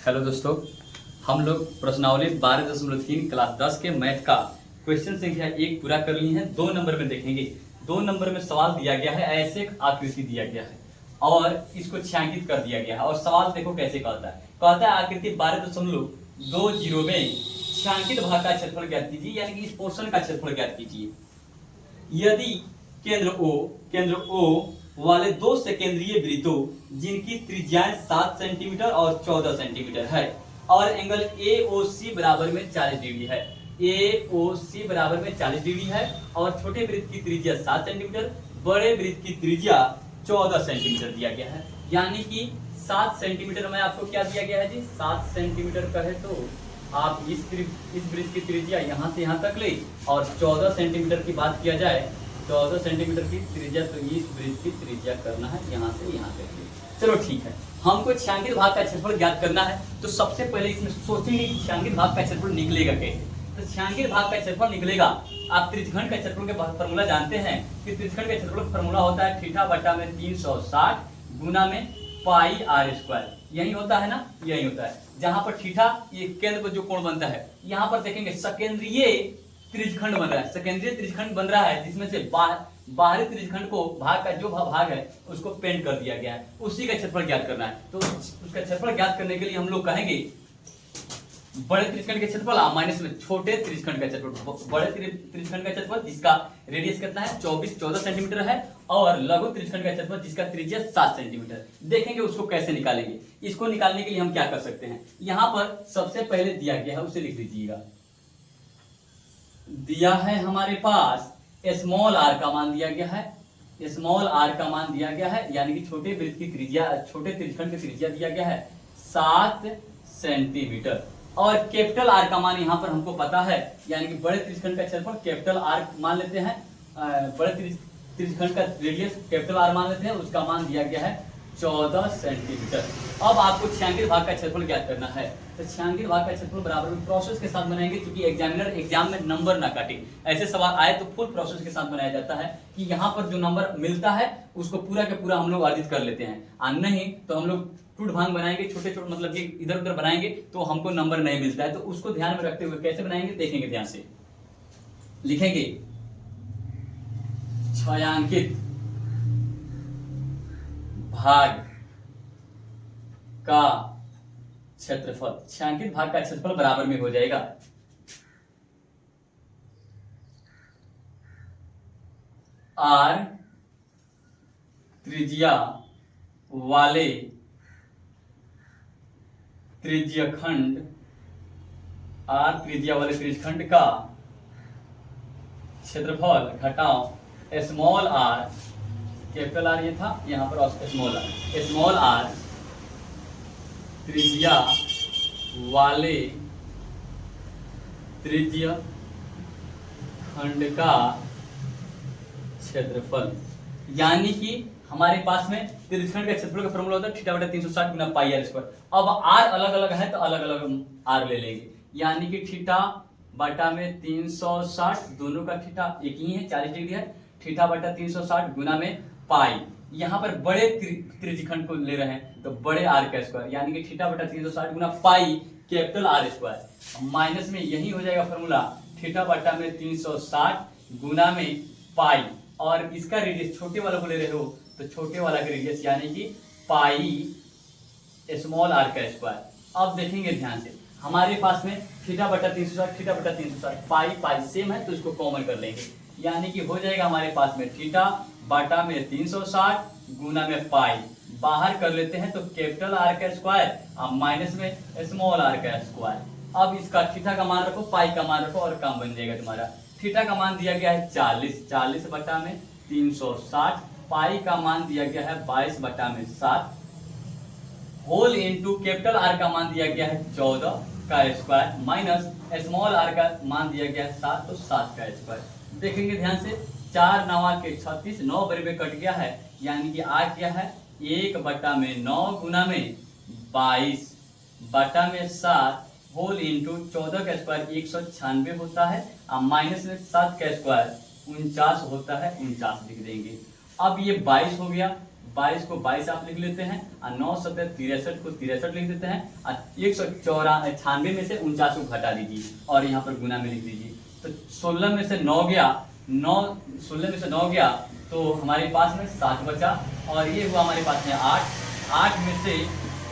Hello दोस्तों, हम लोग प्रश्नावली 12.3 क्लास 10 के मैथ का क्वेश्चन संख्या 1 पूरा कर लिए हैं। 2 नंबर में देखेंगे। 2 नंबर में सवाल दिया गया है, ऐसे एक आकृति दिया गया है और इसको छायांकित कर दिया गया है। और सवाल देखो कैसे कहता है आकृति 12.20 में छायांकित भाग का क्षेत्रफल ज्ञात कीजिए, यानी कि इस पोर्शन का क्षेत्रफल ज्ञात कीजिए। यदि केंद्र O वाले दो सकेंद्रीय वृत्तों जिनकी त्रिज्याएं 7 सेंटीमीटर और 14 सेंटीमीटर है और एंगल AOC बराबर में 40 डिग्री है। AOC बराबर में 40 डिग्री है और छोटे वृत्त की त्रिज्या 7 सेंटीमीटर, बड़े वृत्त की त्रिज्या 14 सेंटीमीटर दिया गया है। यानी कि 7 सेंटीमीटर में आपको क्या दिया गया है जी? 7 सेंटीमीटर कहे तो आप इस वृत्त की त्रिज्या यहाँ से यहाँ तक ले और 14 सेंटीमीटर की बात किया जाए, 14 सेंटीमीटर की त्रिज्या, तो इस वृत्त की त्रिज्या करना है यहाँ से यहाँ तक। चलो ठीक है, हमको छायांकित भाग का क्षेत्रफल ज्ञात करना है। तो सबसे पहले इसमें सोचेंगे कि छायांकित भाग का क्षेत्रफल निकलेगा कैसे। तो छायांकित भाग का क्षेत्रफल निकलेगा, आप त्रिज्यखंड का क्षेत्रफल के फॉर्मूला जानते हैं कि त्रिज्यखंड का क्षेत्रफल का फॉर्मूला होता है थीटा बटा में 360 गुना में पाई r स्क्वायर। यही होता है ना, यही होता है। जहां पर थीटा ये केंद्र पर जो कोण बनता है, यहाँ पर देखेंगे सकेंद्रीय त्रिज्यखंड बन रहा है, सकेंद्रीय त्रिज्यखंड बन रहा है, जिसमें से बाहरी त्रिज्यखंड को भाग का जो भाग है उसको पेंट कर दिया गया है, उसी का क्षेत्रफल ज्ञात करना है। तो उसका क्षेत्रफल ज्ञात करने के लिए हम लोग कहेंगे बड़े त्रिज्यखंड के क्षेत्रफल माइनस में छोटे त्रिज्यखंड का क्षेत्रफल। बड़े त्रिज्यखंड का क्षेत्रफल जिसका रेडियस कितना है 14 सेंटीमीटर है और लघु त्रिज्यखंड का क्षेत्रफल जिसका त्रिज्या 7 सेंटीमीटर। देखेंगे उसको कैसे निकालेंगे। इसको निकालने के लिए हम क्या कर सकते हैं, यहाँ पर सबसे पहले दिया गया है उसे लिख दीजिएगा। दिया है हमारे पास स्मॉल r का मान दिया गया है, स्मॉल r का मान दिया गया है, यानी कि छोटे वृत्त की त्रिज्या, छोटे त्रिज्यखंड की त्रिज्या दिया गया है 7 सेंटीमीटर और कैपिटल R का मान यहाँ पर हमको पता है, यानी कि बड़े त्रिज्यखंड का क्षेत्रफल कैपिटल R मान लेते हैं, बड़े त्रिज्यखंड का रेडियस कैपिटल R मान लेते हैं, उसका मान दिया गया है 14 सेंटीमीटर। अब आपको छायांकित भाग का क्षेत्रफल ज्ञात करना है। तो छायांकित भाग का क्षेत्रफल बराबर में प्रोसेस के साथ बनाएंगे, क्योंकि एग्जाम में नंबर ना काटे। ऐसे सवाल आए तो फुल प्रोसेस के साथ बनाया जाता है कि यहाँ पर जो नंबर मिलता है उसको पूरा के पूरा हम लोग अर्जित कर लेते हैं, और नहीं तो हम लोग टूट भांग बनाएंगे, छोटे छोटे मतलब कि इधर उधर बनाएंगे तो हमको नंबर नहीं मिलता है। तो उसको ध्यान में रखते हुए कैसे बनाएंगे देखेंगे, ध्यान से लिखेंगे। छायांकित भाग का क्षेत्रफल, छायांकित भाग का क्षेत्रफल बराबर में हो जाएगा r त्रिज्या वाले त्रिज्यखंड, r त्रिज्या वाले त्रिज्यखंड का क्षेत्रफल घटाओ स्मॉल r, कैपिटल R ये था, यहाँ पर स्मॉल r त्रिज्या वाले त्रिज्यखंड का क्षेत्रफल। यानी कि हमारे पास में त्रिज्यखंड का क्षेत्रफल का फॉर्मूला होता है थीटा बटा 360 गुना पाई r स्क्वायर। अब r अलग अलग है तो अलग अलग r ले लेंगे, यानी कि थीटा बटा में 360, दोनों का थीटा एक ही है, 40 डिग्री है, थीटा बटा 360 गुना में पाई। यहाँ पर बड़े त्रिज्यखंड को ले रहे हैं तो बड़े r का स्क्वायर, यानी कि थीटा बटा 360 गुना pi capital R square. Minus में यही हो जाएगा फॉर्मूला थीटा बटा में 360 गुना में पाई, और इसका रेडियस छोटे वाला को ले रहे हो तो छोटे वाला का रेडियस यानी कि पाई स्मॉल r का स्क्वायर। अब देखेंगे ध्यान से, हमारे पास में थीटा बटा 360 पाई सेम है तो इसको कॉमन कर लेंगे, यानी कि हो जाएगा हमारे पास में थीटा बटा में 360 गुना में पाई, बाहर कर लेते हैं तो कैपिटल R का स्क्वायर और माइनस में स्मॉल r का स्क्वायर। अब इसका थीटा का मान रखो, पाई का मान रखो और काम बन जाएगा तुम्हारा। थीटा का मान दिया गया है 40 बटा में 360, पाई का मान दिया गया है 22 बटा में 7, होल इनटू कैपिटल R का मान दिया गया है 14 का स्क्वायर, माइनस स्मॉल r का मान दिया गया है 7, तो 7 का स्क्वायर। देखेंगे ध्यान से, 4 9 के 36, 9 बराबर कट गया है, यानी कि आ गया है 1 बटा में 9 गुना में 22 बटा में 7 होल इंटू 14 का स्क्वायर 196 होता है, और माइनस में 7 का स्क्वायर 49 होता है, 49 लिख देंगे। अब ये 22 हो गया, 22 को 22 आप लिख लेते हैं और 9 सतह 63 को 63 लिख देते हैं और 194 में से 49 को घटा दीजिए और यहाँ पर गुना में लिख दीजिए। तो 16 में से 9 गया, 16 में से 9 गया तो हमारे पास में 7 बचा और ये हुआ हमारे पास में 8 में से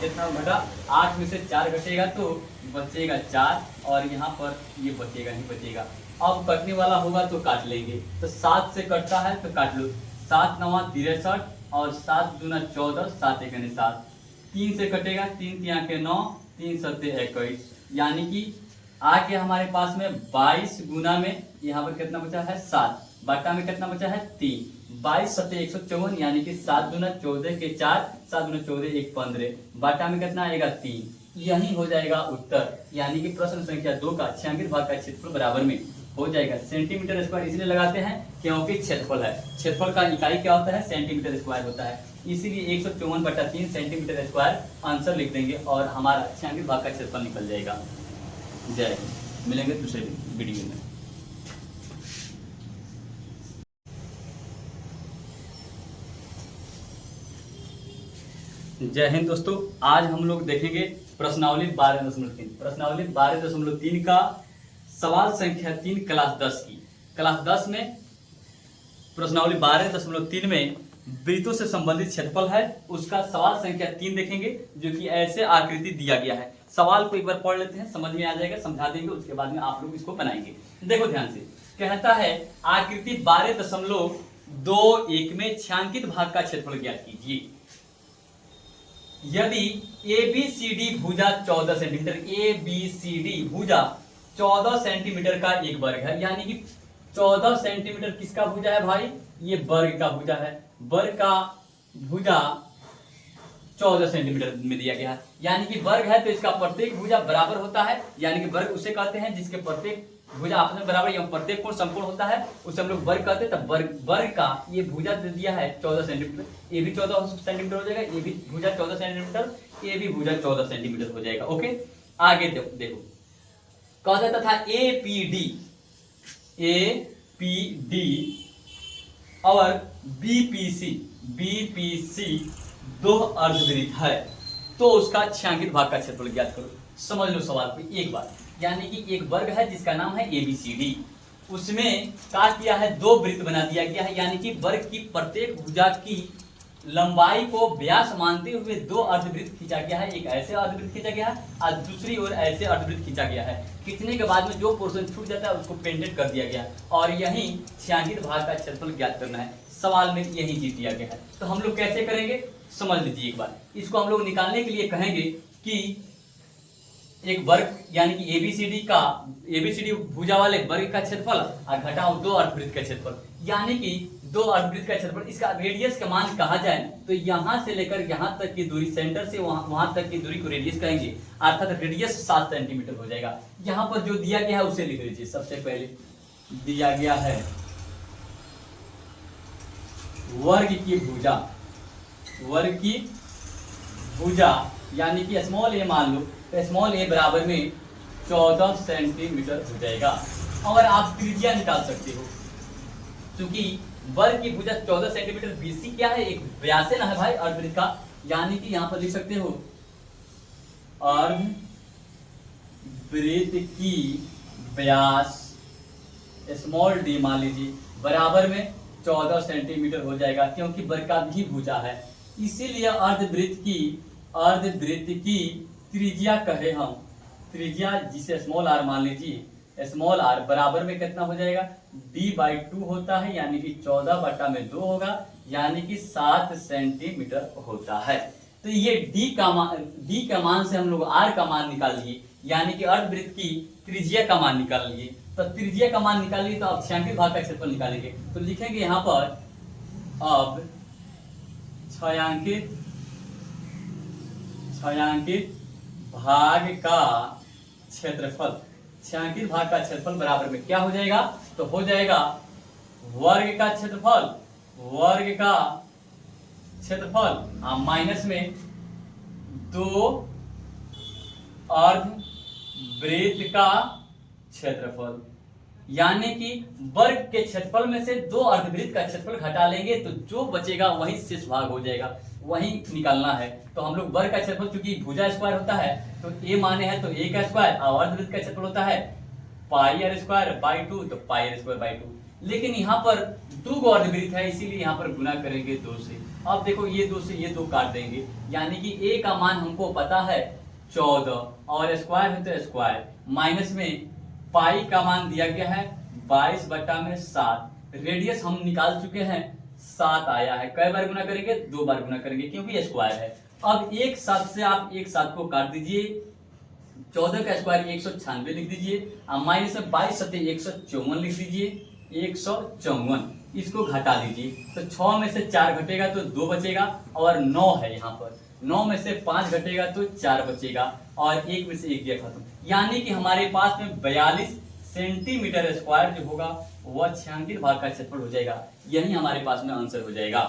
कितना घटा, 8 में से 4 घटेगा तो बचेगा 4 और यहाँ पर ये बचेगा ही बचेगा। अब कटने वाला होगा तो काट लेंगे, तो 7 से कटता है तो काट लो, 7 9 63 और 7 दूना 14, 7 1 7, 3 से कटेगा, 3 3 के 9, 3 7 21, यानी कि आ गया हमारे पास में 22 गुना में यहाँ पर कितना बचा है 7, बाटा में कितना बचा है 3, 22 7 154 यानी कि 7 दूना 14 के 4, 7 दूना 14 1 15, बाटा में कितना आएगा 3, यही हो जाएगा उत्तर। यानी कि प्रश्न संख्या 2 का छायांकित भाग का क्षेत्रफल बराबर में हो जाएगा सेंटीमीटर स्क्वायर, इसलिए लगाते हैं क्योंकि क्षेत्रफल है, क्षेत्रफल का इकाई क्या होता है सेंटीमीटर स्क्वायर होता है, इसीलिए 154/3 सेंटीमीटर स्क्वायर आंसर लिख देंगे और हमारा छायांकित भाग का क्षेत्रफल निकल जाएगा। जय हिंद, मिलेंगे दूसरे वीडियो में। जय हिंद दोस्तों, आज हम लोग देखेंगे प्रश्नावली 12.3, प्रश्नावली 12.3 का सवाल संख्या 3 क्लास 10 की। क्लास 10 में प्रश्नावली 12.3 में वृत्तों से संबंधित क्षेत्रफल है, उसका सवाल संख्या 3 देखेंगे जो कि ऐसे आकृति दिया गया है। सवाल को एक बार पढ़ लेते हैं, समझ में आ जाएगा, समझा देंगे, उसके बाद में आप लोग इसको बनाएंगे। देखो ध्यान से, कहता है आकृति 12.21 में छायांकित भाग का क्षेत्रफल ज्ञात कीजिए। यदि ABCD भुजा 14 सेंटीमीटर, ABCD भुजा 14 सेंटीमीटर का एक वर्ग है, यानी कि 14 सेंटीमीटर किसका भुजा है भाई, ये वर्ग का भुजा है, वर्ग का भुजा 14 सेंटीमीटर में दिया गया है, यानी कि वर्ग है तो इसका प्रत्येक भुजा बराबर होता है, यानी कि वर्ग उसे कहते हैं जिसके प्रत्येक भुजा आपस में बराबर या प्रत्येक कोण समकोण होता है, उसे हम लोग वर्ग कहते हैं। तब वर्ग का ये भुजा दे दिया है 14 सेंटीमीटर, ये भी 14 सेंटीमीटर हो जाएगा, ये भी भुजा 14 सेंटीमीटर, ये भी भुजा 14 सेंटीमीटर हो जाएगा। ओके, आगे देखो कहा जाता था APD और BPC दो अर्धवृत्त है, तो उसका छायांकित भाग का क्षेत्रफल ज्ञात करो। समझ लो सवाल को एक बार, यानी कि एक वर्ग है जिसका नाम है ABCD, उसमें क्या किया है, दो वृत्त बना दिया गया है, यानी कि वर्ग की प्रत्येक भुजा की लंबाई को व्यास मानते हुए दो अर्धवृत्त खींचा गया है, एक ऐसे अर्धवृत्त खींचा गया है और दूसरी ओर ऐसे अर्धवृत्त खींचा गया है। खींचने के बाद में जो पोर्शन छूट जाता है उसको पेंटेड कर दिया गया है और यही छायांकित भाग का क्षेत्रफल ज्ञात करना है। सवाल में यही चीज दिया गया है, तो हम लोग कैसे करेंगे समझ लीजिए एक बार। इसको हम लोग निकालने के लिए कहेंगे कि एक वर्ग यानी कि ABCD भुजा वाले वर्ग का क्षेत्रफल और घटाओ दो अर्धवृत्त का क्षेत्रफल, यानी कि दो अर्धवृत्त का क्षेत्रफल, इसका रेडियस का मान कहा जाए तो यहां से लेकर यहां तक की दूरी, सेंटर से वहां तक की दूरी को रेडियस कहेंगे, अर्थात रेडियस 7 सेंटीमीटर हो जाएगा। यहां पर जो दिया गया है उसे लिख लीजिए। सबसे पहले दिया गया है वर्ग की भुजा यानी कि स्मॉल a मान लो, तो स्मॉल a बराबर में 14 सेंटीमीटर हो जाएगा। और आप त्रिज्या निकाल सकते हो, क्योंकि वर्ग की भुजा 14 सेंटीमीटर, BC क्या है, एक व्यास है ना है भाई अर्धवृत्त का, यानी कि यहां पर लिख सकते हो अर्धवृत्त की व्यास स्मॉल d मान लीजिए बराबर में 14 सेंटीमीटर हो जाएगा, क्योंकि वर्ग का भी भुजा है, इसीलिए अर्धवृत्त की त्रिज्या कहे हम, त्रिज्या जिसे स्मॉल r मान लीजिए, स्मॉल r बराबर में कितना हो जाएगा, d/2 होता है, यानी कि 14/2 होगा, यानी कि 7 सेंटीमीटर होता है। तो ये d का मान से हम लोग r का मान निकाल लिए, यानी कि अर्धवृत्त की त्रिज्या का मान निकाल लिए। तो त्रिज्या का मान निकाल लिए तो अब छायांकित भाग का क्षेत्रफल निकालेंगे, तो लिखेंगे यहाँ पर अब छायांकित भाग का क्षेत्रफल, छायांकित भाग का क्षेत्रफल बराबर में क्या हो जाएगा, तो हो जाएगा वर्ग का क्षेत्रफल माइनस में दो अर्धवृत्त का क्षेत्रफल, यानी कि वर्ग के क्षेत्रफल में से दो अर्धवृत्त का क्षेत्रफल घटा लेंगे तो जो बचेगा वही शेष भाग हो जाएगा, वही निकालना है। तो हम लोग वर्ग का क्षेत्रफल चूंकि भुजा स्क्वायर होता है तो ए माने है तो ए का स्क्वायर, और अर्धवृत्त का क्षेत्रफल होता है पाई आर स्क्वायर बाई 2 तो पाई आर स्क्वायर बाई 2। लेकिन यहाँ पर दो गो अर्धवृत्त है इसीलिए यहाँ पर गुना करेंगे 2 से। अब देखो ये 2 से ये 2 काट देंगे, यानी कि ए का मान हमको पता है 14 और स्क्वायर है तो स्क्वायर, माइनस में पाई का मान दिया गया है 22/7। रेडियस हम निकाल चुके हैं 7 आया है। कई बार गुना करेंगे? 2 बार गुना करेंगे क्योंकि स्क्वायर है। अब एक 7 से आप एक 7 को काट दीजिए, 14 का स्क्वायर 196 लिख दीजिए, और माइनस में 22 सत्ते 154 लिख दीजिए, 154 इसको घटा दीजिए। तो 6 में से 4 घटेगा तो 2 बचेगा, और 9 है यहाँ पर, 9 में से 5 घटेगा तो 4 बचेगा, और 1 में से 1 गया खत्म। यानी कि हमारे पास में 42 सेंटीमीटर स्क्वायर जो होगा वह 96 भाग का क्षेत्रफल हो जाएगा। यही हमारे पास में आंसर हो जाएगा।